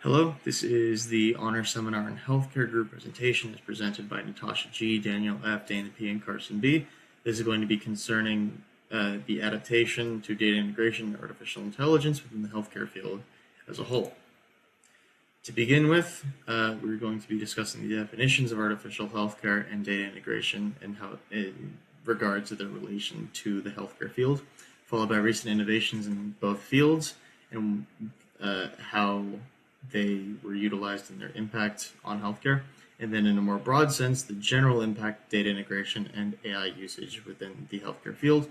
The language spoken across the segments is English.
Hello, this is the Honor Seminar in Healthcare Group presentation as presented by Natasha G., Daniel F., Dana P., and Carson B. This is going to be concerning the adaptation to data integration and artificial intelligence within the healthcare field as a whole. To begin with, we're going to be discussing the definitions of artificial healthcare and data integration and how in regards to their relation to the healthcare field, followed by recent innovations in both fields and how they were utilized in their impact on healthcare, and then in a more broad sense, the general impact data integration and AI usage within the healthcare field,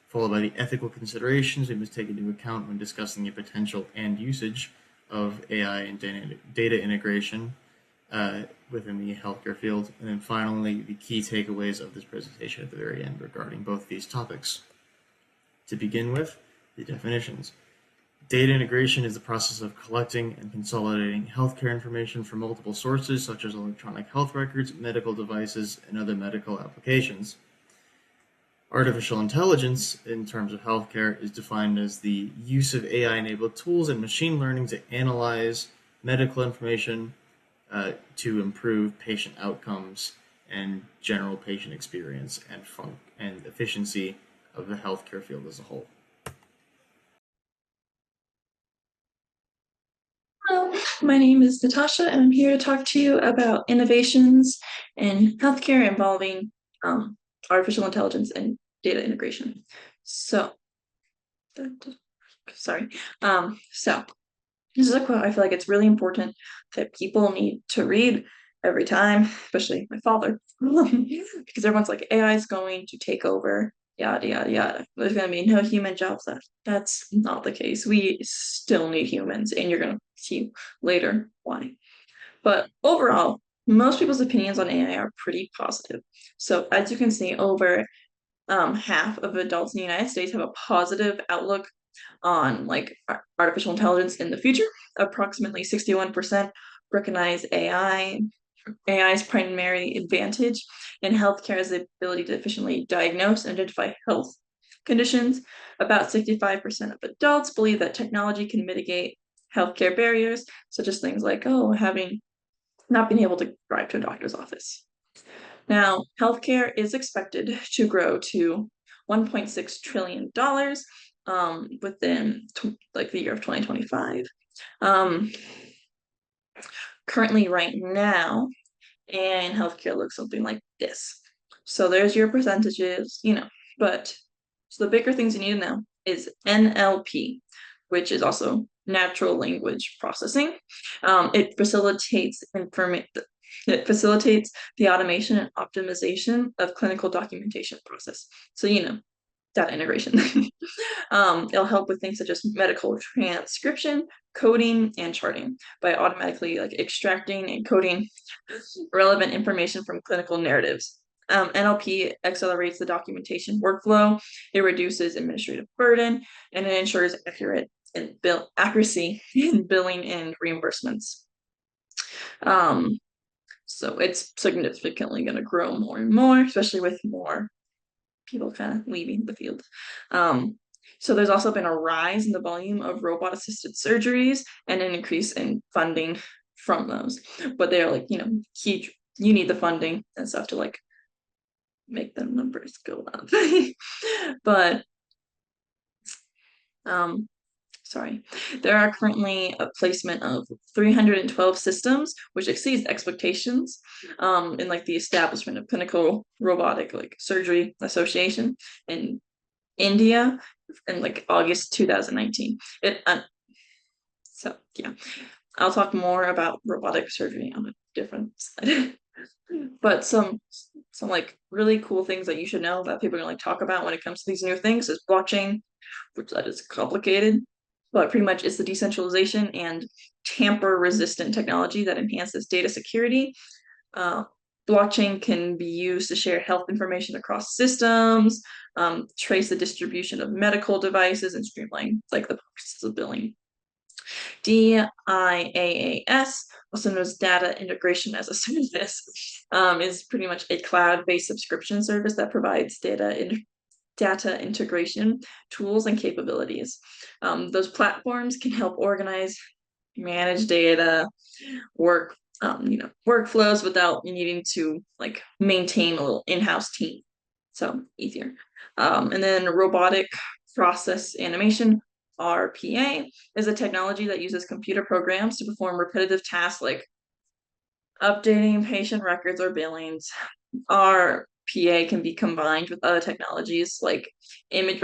followed by the ethical considerations we must take into account when discussing the potential and usage of AI and data integration within the healthcare field, and then finally, the key takeaways of this presentation at the very end regarding both these topics. To begin with, the definitions. Data integration is the process of collecting and consolidating healthcare information from multiple sources, such as electronic health records, medical devices, and other medical applications. Artificial intelligence, in terms of healthcare, is defined as the use of AI-enabled tools and machine learning to analyze medical information to improve patient outcomes and general patient experience and efficiency of the healthcare field as a whole. Hello, my name is Natasha, and I'm here to talk to you about innovations in healthcare involving artificial intelligence and data integration. So, sorry. So this is a quote I feel like it's really important that people need to read every time, especially my father, because everyone's like, AI is going to take over, yada, yada, yada. There's going to be no human jobs left. That's not the case. We still need humans, and you're going to see later why. But overall, most people's opinions on AI are pretty positive. So as you can see, over half of adults in the United States have a positive outlook on like artificial intelligence in the future. Approximately 61% recognize AI's primary advantage in healthcare is the ability to efficiently diagnose and identify health conditions. About 65% of adults believe that technology can mitigate healthcare barriers, such as things like, having not being able to drive to a doctor's office. Now, healthcare is expected to grow to $1.6 trillion within like the year of 2025. Currently, right now, and healthcare looks something like this. So there's your percentages, but so the bigger things you need to know is NLP, which is also natural language processing. It facilitates the automation and optimization of clinical documentation process. So, data integration. It'll help with things such as medical transcription, coding, and charting by automatically like extracting and coding relevant information from clinical narratives. NLP accelerates the documentation workflow. It reduces administrative burden, and it ensures accuracy in billing and reimbursements. So it's significantly going to grow more and more, especially with more people kind of leaving the field. So there's also been a rise in the volume of robot-assisted surgeries and an increase in funding from those. But they're like, huge. You need the funding and stuff to like make the numbers go up. But sorry, there are currently a placement of 312 systems, which exceeds expectations in like the establishment of Clinical Robotic like Surgery Association in India in like August 2019. So yeah, I'll talk more about robotic surgery on a different slide. But some like really cool things that you should know that people are gonna like talk about when it comes to these new things is blockchain, which that is complicated, but pretty much it's the decentralization and tamper-resistant technology that enhances data security. Blockchain can be used to share health information across systems, trace the distribution of medical devices, and streamline like the process of billing. DIaaS, also known as Data Integration as a Service, is pretty much a cloud-based subscription service that provides data integration tools and capabilities. Those platforms can help organize manage data, work workflows without needing to like maintain a little in-house team. So easier. And then robotic process animation, RPA, is a technology that uses computer programs to perform repetitive tasks like updating patient records or billings. RPA can be combined with other technologies like image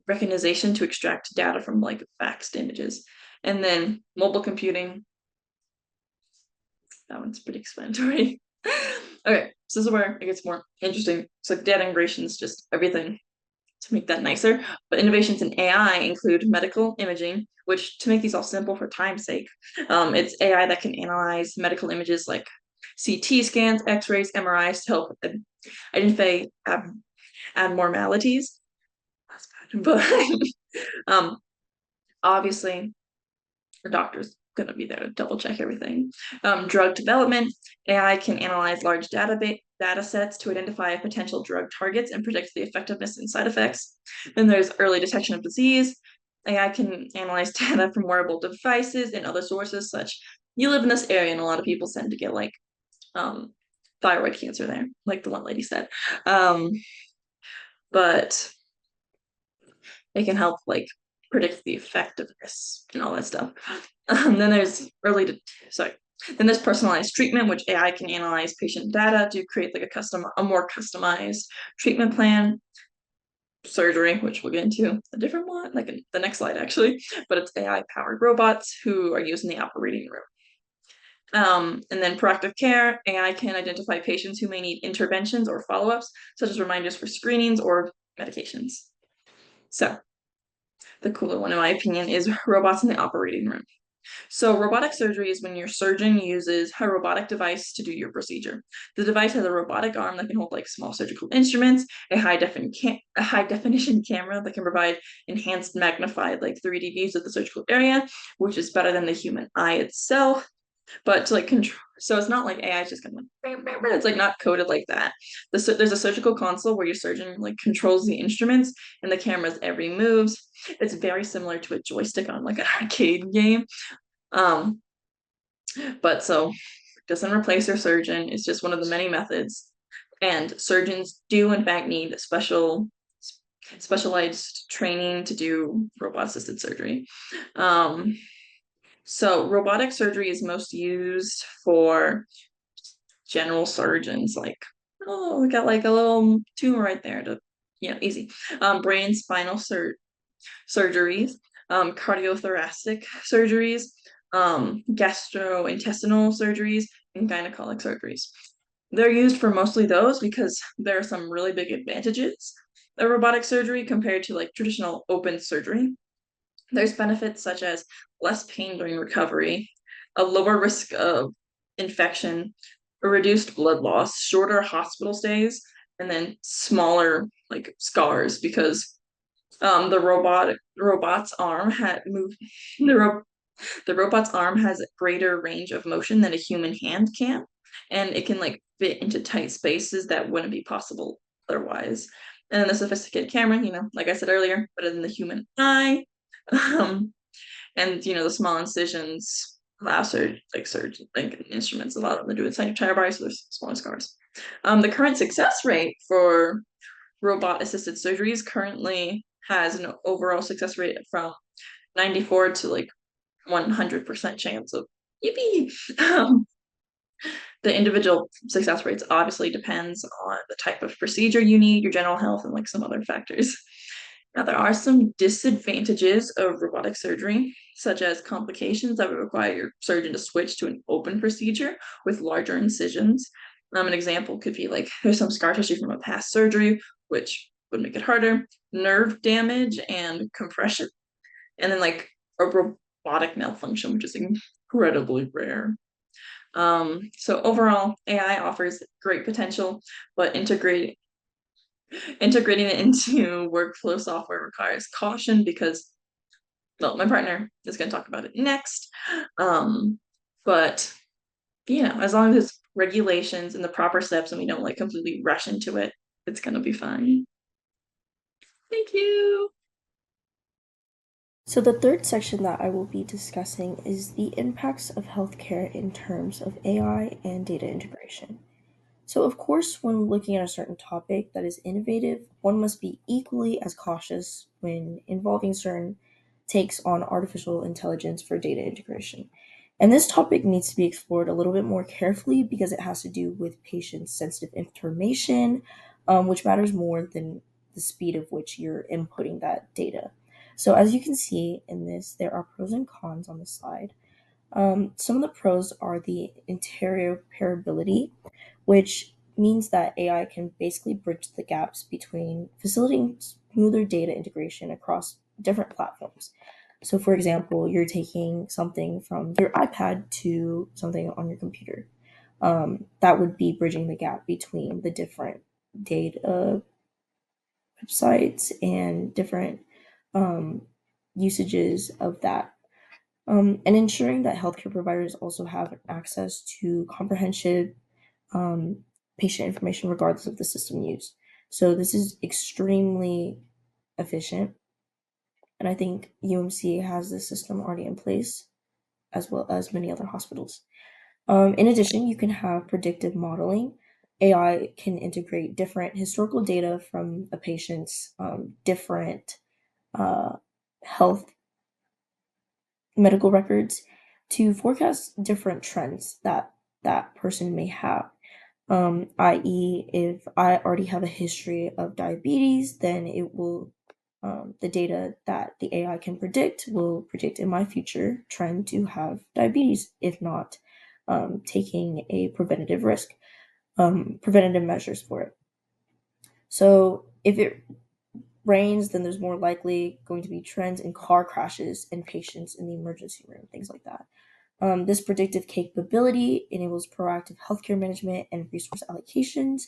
recognition to extract data from like faxed images. And then mobile computing, that one's pretty explanatory. Okay, so this is where it gets more interesting. So data integration is just everything to make that nicer. But innovations in AI include medical imaging, which to make these all simple for time's sake, it's AI that can analyze medical images like CT scans, X-rays, MRIs to help identify abnormalities. That's bad. But obviously, the doctor's going to be there to double check everything. Drug development, AI can analyze large data sets to identify potential drug targets and predict the effectiveness and side effects. Then there's early detection of disease. AI can analyze data from wearable devices and other sources, such you live in this area and a lot of people tend to get like thyroid cancer there, like the one lady said. But it can help like predict the effectiveness and all that stuff. Then there's then there's personalized treatment, which AI can analyze patient data to create like a more customized treatment plan. Surgery, which we'll get into a different one, like in the next slide actually, but it's AI powered robots who are used in the operating room. And then proactive care, AI can identify patients who may need interventions or follow-ups, such as reminders for screenings or medications. So the cooler one, in my opinion, is robots in the operating room. So robotic surgery is when your surgeon uses a robotic device to do your procedure. The device has a robotic arm that can hold like small surgical instruments, a high definition camera that can provide enhanced magnified like 3D views of the surgical area, which is better than the human eye itself. But to like control, so it's not like AI is just gonna like, it's like not coded like that. There's a surgical console where your surgeon like controls the instruments and the camera's every moves. It's very similar to a joystick on like an arcade game. Um, but so it doesn't replace your surgeon. It's just one of the many methods. And surgeons do in fact need specialized training to do robot assisted surgery. So robotic surgery is most used for general surgeons, like, oh, we got like a little tumor right there to, easy. Brain spinal surgeries, cardiothoracic surgeries, gastrointestinal surgeries, and gynecologic surgeries. They're used for mostly those because there are some really big advantages of robotic surgery compared to like traditional open surgery. There's benefits such as less pain during recovery, a lower risk of infection, a reduced blood loss, shorter hospital stays, and then smaller like scars because the robot's arm had moved the robot's arm has a greater range of motion than a human hand can, and it can like fit into tight spaces that wouldn't be possible otherwise. And then the sophisticated camera, like I said earlier, better than the human eye. And the small incisions allow instruments allow them to do inside your tire body, so there's smaller scars. The current success rate for robot assisted surgeries currently has an overall success rate from 94 to like 100% chance of yippee. The individual success rates obviously depends on the type of procedure you need, your general health, and like some other factors. Now, there are some disadvantages of robotic surgery, such as complications that would require your surgeon to switch to an open procedure with larger incisions. An example could be like there's some scar tissue from a past surgery, which would make it harder, nerve damage and compression, and then like a robotic malfunction, which is incredibly rare. So overall, AI offers great potential, but integrating it into workflow software requires caution because, well, my partner is going to talk about it next. But as long as it's regulations and the proper steps and we don't like completely rush into it, it's going to be fine. Thank you. So the third section that I will be discussing is the impacts of healthcare in terms of AI and data integration. So of course, when looking at a certain topic that is innovative, one must be equally as cautious when involving certain takes on artificial intelligence for data integration. And this topic needs to be explored a little bit more carefully because it has to do with patient sensitive information, which matters more than the speed of which you're inputting that data. So, as you can see in this, there are pros and cons on the slide. Some of the pros are the interoperability, which means that AI can basically bridge the gaps between facilitating smoother data integration across different platforms. So, for example, you're taking something from your iPad to something on your computer. That would be bridging the gap between the different data websites and different um, usages of that, and ensuring that healthcare providers also have access to comprehensive um, patient information regardless of the system used. So this is extremely efficient, and I think UMC has this system already in place, as well as many other hospitals. In addition, you can have predictive modeling. AI can integrate different historical data from a patient's different uh, health medical records to forecast different trends that that person may have. I.e., if I already have a history of diabetes, then it will, the data that the AI can predict will predict in my future trend to have diabetes, if not taking a preventative measures for it. So if it rains, then there's more likely going to be trends in car crashes and patients in the emergency room, things like that. This predictive capability enables proactive healthcare management and resource allocations.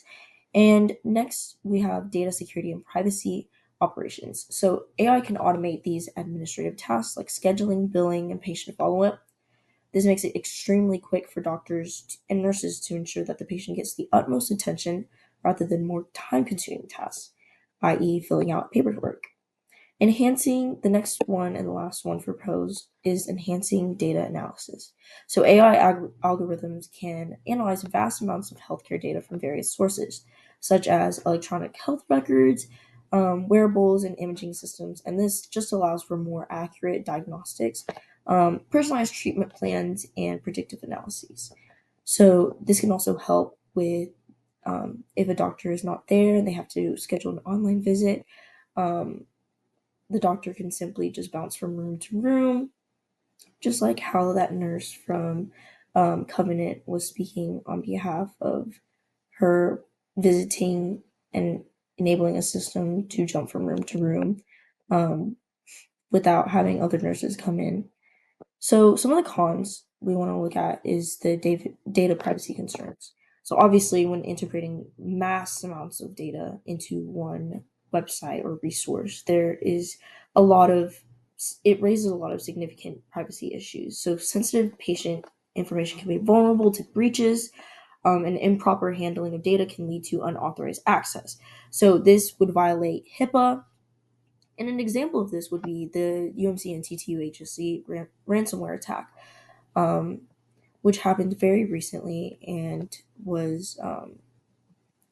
And next, we have data security and privacy operations. So AI can automate these administrative tasks like scheduling, billing, and patient follow up. This makes it extremely quick for doctors and nurses to ensure that the patient gets the utmost attention rather than more time consuming tasks, i.e., filling out paperwork. Enhancing the next one and the last one for pros is enhancing data analysis. So algorithms can analyze vast amounts of healthcare data from various sources, such as electronic health records, wearables, and imaging systems. And this just allows for more accurate diagnostics, personalized treatment plans, and predictive analyses. So this can also help with if a doctor is not there and they have to schedule an online visit. Um, the doctor can simply just bounce from room to room, just like how that nurse from Covenant was speaking on behalf of her visiting and enabling a system to jump from room to room um, without having other nurses come in. So, some of the cons we want to look at is the data privacy concerns. So, obviously, when integrating mass amounts of data into one website or resource, there is a lot of it raises a lot of significant privacy issues. So, sensitive patient information can be vulnerable to breaches, and improper handling of data can lead to unauthorized access. So, this would violate HIPAA, and an example of this would be the UMC and TTUHSC ransomware attack, um, which happened very recently and was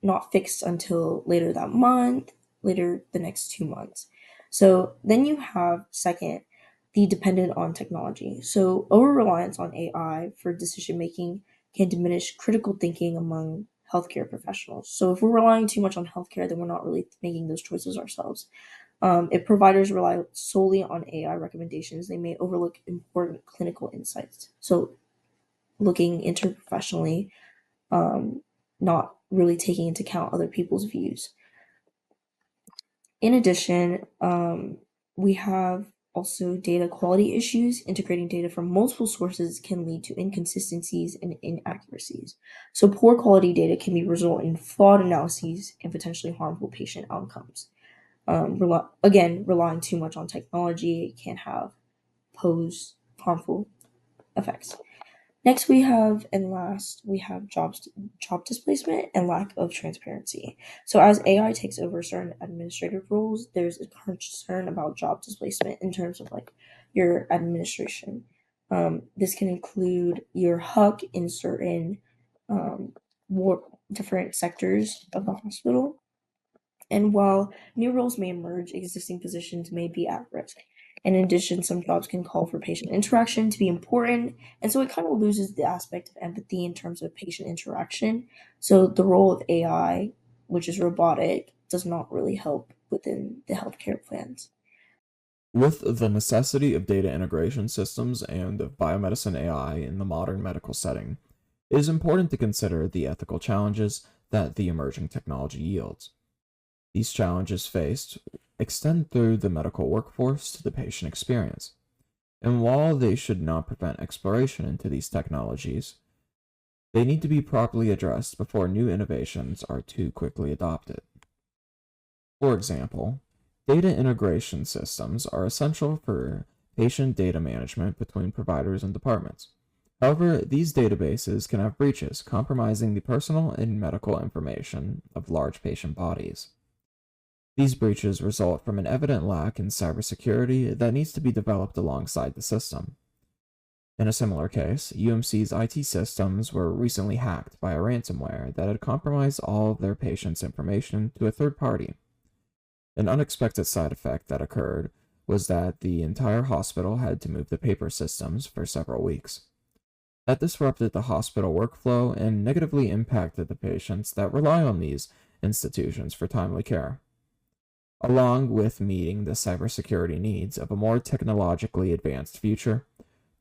not fixed until later that month, later the next 2 months. So then you have, second, the dependent on technology. So over reliance on AI for decision making can diminish critical thinking among healthcare professionals. So if we're relying too much on healthcare, then we're not really making those choices ourselves. If providers rely solely on AI recommendations, they may overlook important clinical insights. So, looking interprofessionally, um, not really taking into account other people's views. In addition, we have also data quality issues. Integrating data from multiple sources can lead to inconsistencies and inaccuracies. So, poor quality data can be result in flawed analyses and potentially harmful patient outcomes. Relying too much on technology can have pose harmful effects. Next, we have, and last, we have job displacement and lack of transparency. So, as AI takes over certain administrative roles, there's a concern about job displacement in terms of like your administration. This can include your HUC in certain more different sectors of the hospital. And while new roles may emerge, existing positions may be at risk. In addition, some jobs can call for patient interaction to be important, and so it kind of loses the aspect of empathy in terms of patient interaction. So the role of AI, which is robotic, does not really help within the healthcare plans. With the necessity of data integration systems and of biomedicine AI in the modern medical setting, it is important to consider the ethical challenges that the emerging technology yields. These challenges faced extend through the medical workforce to the patient experience, and while they should not prevent exploration into these technologies, they need to be properly addressed before new innovations are too quickly adopted. For example, data integration systems are essential for patient data management between providers and departments. However, these databases can have breaches, compromising the personal and medical information of large patient bodies. These breaches result from an evident lack in cybersecurity that needs to be developed alongside the system. In a similar case, UMC's IT systems were recently hacked by a ransomware that had compromised all of their patients' information to a third party. An unexpected side effect that occurred was that the entire hospital had to move to paper systems for several weeks. That disrupted the hospital workflow and negatively impacted the patients that rely on these institutions for timely care. Along with meeting the cybersecurity needs of a more technologically advanced future,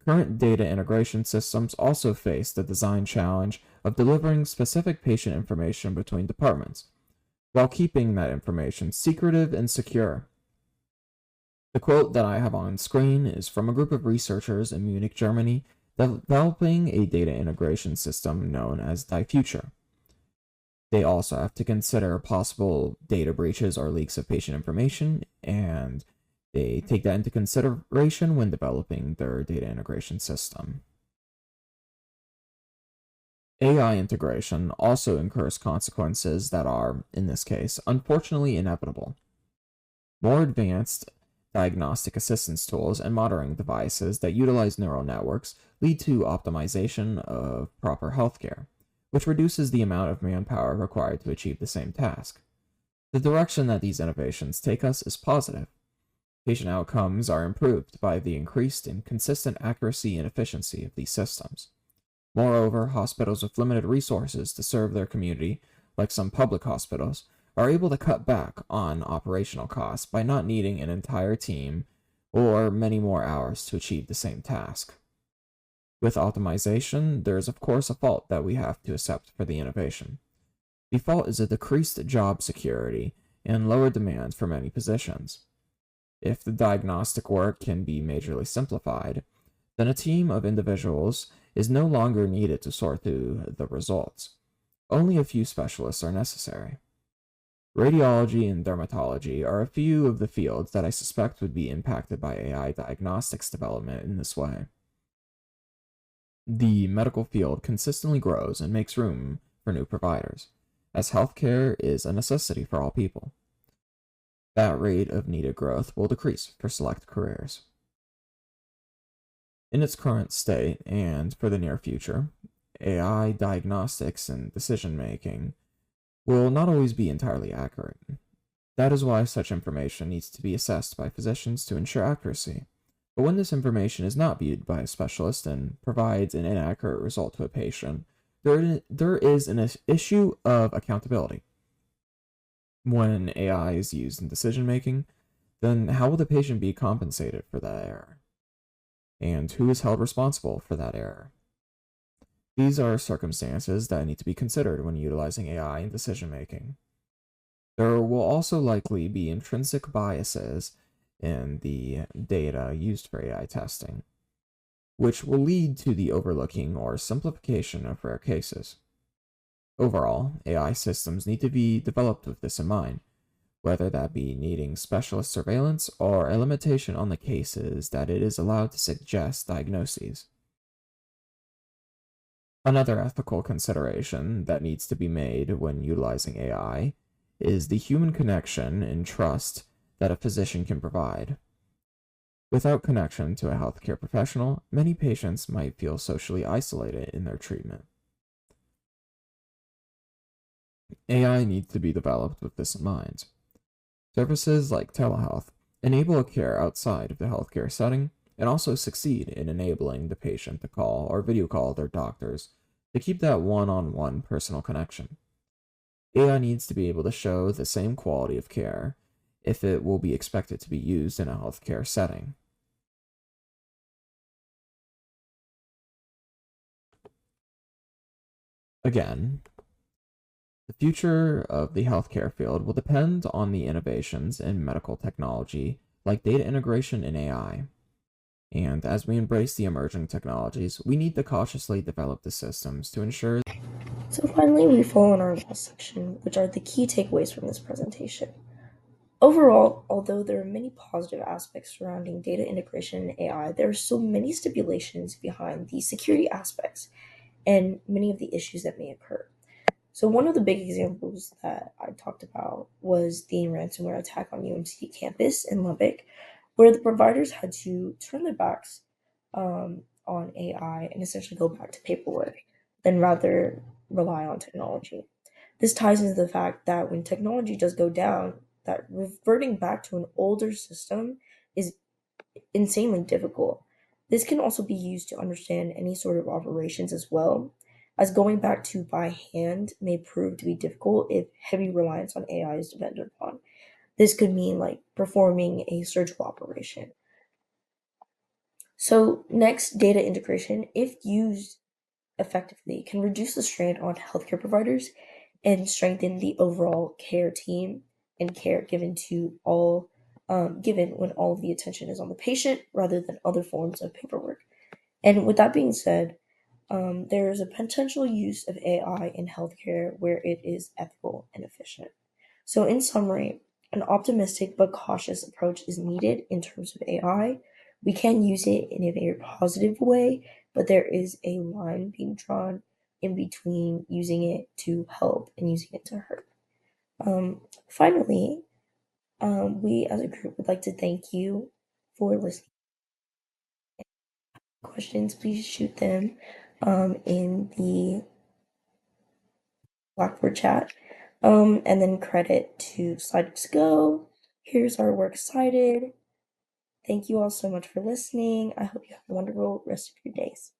current data integration systems also face the design challenge of delivering specific patient information between departments, while keeping that information secretive and secure. The quote that I have on screen is from a group of researchers in Munich, Germany, developing a data integration system known as DiFuture. They also have to consider possible data breaches or leaks of patient information, and they take that into consideration when developing their data integration system. AI integration also incurs consequences that are, in this case, unfortunately inevitable. More advanced diagnostic assistance tools and monitoring devices that utilize neural networks lead to optimization of proper healthcare, which reduces the amount of manpower required to achieve the same task. The direction that these innovations take us is positive. Patient outcomes are improved by the increased and consistent accuracy and efficiency of these systems. Moreover, hospitals with limited resources to serve their community, like some public hospitals, are able to cut back on operational costs by not needing an entire team or many more hours to achieve the same task. With optimization, there is of course a fault that we have to accept for the innovation. The fault is a decreased job security and lower demand for many positions. If the diagnostic work can be majorly simplified, then a team of individuals is no longer needed to sort through the results. Only a few specialists are necessary. Radiology and dermatology are a few of the fields that I suspect would be impacted by AI diagnostics development in this way. The medical field consistently grows and makes room for new providers, as healthcare is a necessity for all people. That rate of needed growth will decrease for select careers. In its current state, and for the near future, AI diagnostics and decision making will not always be entirely accurate. That is why such information needs to be assessed by physicians to ensure accuracy. But when this information is not viewed by a specialist and provides an inaccurate result to a patient, there is an issue of accountability. When AI is used in decision making, then how will the patient be compensated for that error? And who is held responsible for that error? These are circumstances that need to be considered when utilizing AI in decision making. There will also likely be intrinsic biases in the data used for AI testing, which will lead to the overlooking or simplification of rare cases. Overall, AI systems need to be developed with this in mind, whether that be needing specialist surveillance or a limitation on the cases that it is allowed to suggest diagnoses. Another ethical consideration that needs to be made when utilizing AI is the human connection and trust that a physician can provide. Without connection to a healthcare professional, many patients might feel socially isolated in their treatment. AI needs to be developed with this in mind. Services like telehealth enable a care outside of the healthcare setting and also succeed in enabling the patient to call or video call their doctors to keep that one-on-one personal connection. AI needs to be able to show the same quality of care if it will be expected to be used in a healthcare setting. Again, the future of the healthcare field will depend on the innovations in medical technology like data integration and AI. And as we embrace the emerging technologies, we need to cautiously develop the systems to ensure. So finally, we fall in our last section, which are the key takeaways from this presentation. Overall, although there are many positive aspects surrounding data integration and AI, there are still many stipulations behind the security aspects and many of the issues that may occur. So one of the big examples that I talked about was the ransomware attack on UMC campus in Lubbock, where the providers had to turn their backs on AI and essentially go back to paperwork, then rather rely on technology. This ties into the fact that when technology does go down, that reverting back to an older system is insanely difficult. This can also be used to understand any sort of operations as well, as going back to by hand may prove to be difficult if heavy reliance on AI is dependent upon. This could mean like performing a surgical operation. So, next, data integration, if used effectively, can reduce the strain on healthcare providers and strengthen the overall care team and care given to all given when all of the attention is on the patient rather than other forms of paperwork. And with that being said, there is a potential use of AI in healthcare where it is ethical and efficient. So, in summary, an optimistic but cautious approach is needed in terms of AI. We can use it in a very positive way, but there is a line being drawn in between using it to help and using it to hurt. Finally, we as a group would like to thank you for listening. Questions, please shoot them in the Blackboard chat. And then credit to Slides Go. Here's our works cited. Thank you all so much for listening. I hope you have a wonderful rest of your days.